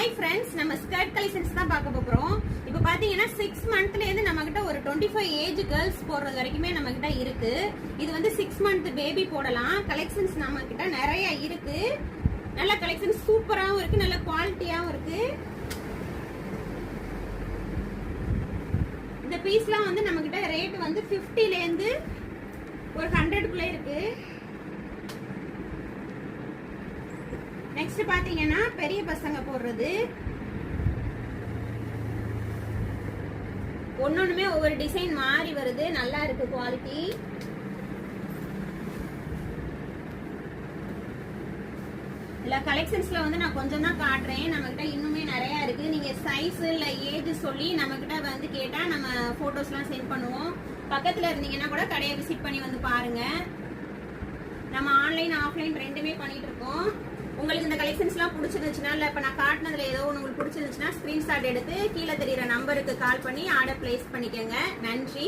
Hi friends, நம்ம skirt collections தான் பார்க்க போறோம். இப்போ பாத்தீங்கன்னா 6 மந்த்ல இருந்து நம்ம கிட்ட ஒரு 25 ஏஜ் கேர்ள்ஸ் போடுறது வரைக்குமே நம்ம கிட்ட இருக்கு. இது வந்து 6 மந்த் பேபி போடலாம். கலெக்ஷன்ஸ் நம்ம கிட்ட நிறைய இருக்கு. நல்ல கலெக்ஷன்ஸ் சூப்பராகவும் இருக்கு, நல்ல குவாலிட்டியாகவும் இருக்கு. இந்த பீஸ்லாம் வந்து நம்ம கிட்ட ரேட் வந்து 50 ல இருந்து ஒரு 100 குள்ள இருக்கு. நெக்ஸ்ட் பாத்தீங்கன்னா பெரிய பசங்க போடுறது, ஒன்னொண்ணுமே ஒவ்வொரு டிசைன் மாறி வருது, நல்லா இருக்கு குவாலிட்டி. இல்ல கலெக்ஷன்ஸ்ல வந்து நான் கொஞ்சம் தான் காட்டுறேன். நம்ம கிட்ட இன்னுமே நிறைய இருக்கு. நீங்க சைஸ் இல்ல ஏஜ் சொல்லி நம்ம கிட்ட வந்து கேட்டா நம்ம போட்டோஸ் எல்லாம் சென்ட் பண்ணுவோம். பக்கத்துல இருந்தீங்கன்னா கூட கடையை விசிட் பண்ணி வந்து பாருங்க. நம்ம ஆன்லைன் ஆஃப்லைன் ரெண்டுமே பண்ணிட்டு இருக்கோம். உங்களுக்கு இந்த கலெக்ஷன்ஸ்லாம் பிடிச்சிருந்துச்சுன்னா, இல்லை இப்போ நான் காட்டினதுல ஏதோ உங்களுக்கு பிடிச்சிருந்துச்சுன்னா ஸ்க்ரீன்ஷாட் எடுத்து கீழே தெரியுற நம்பருக்கு கால் பண்ணி ஆர்டர் பிளேஸ் பண்ணிக்கோங்க. நன்றி.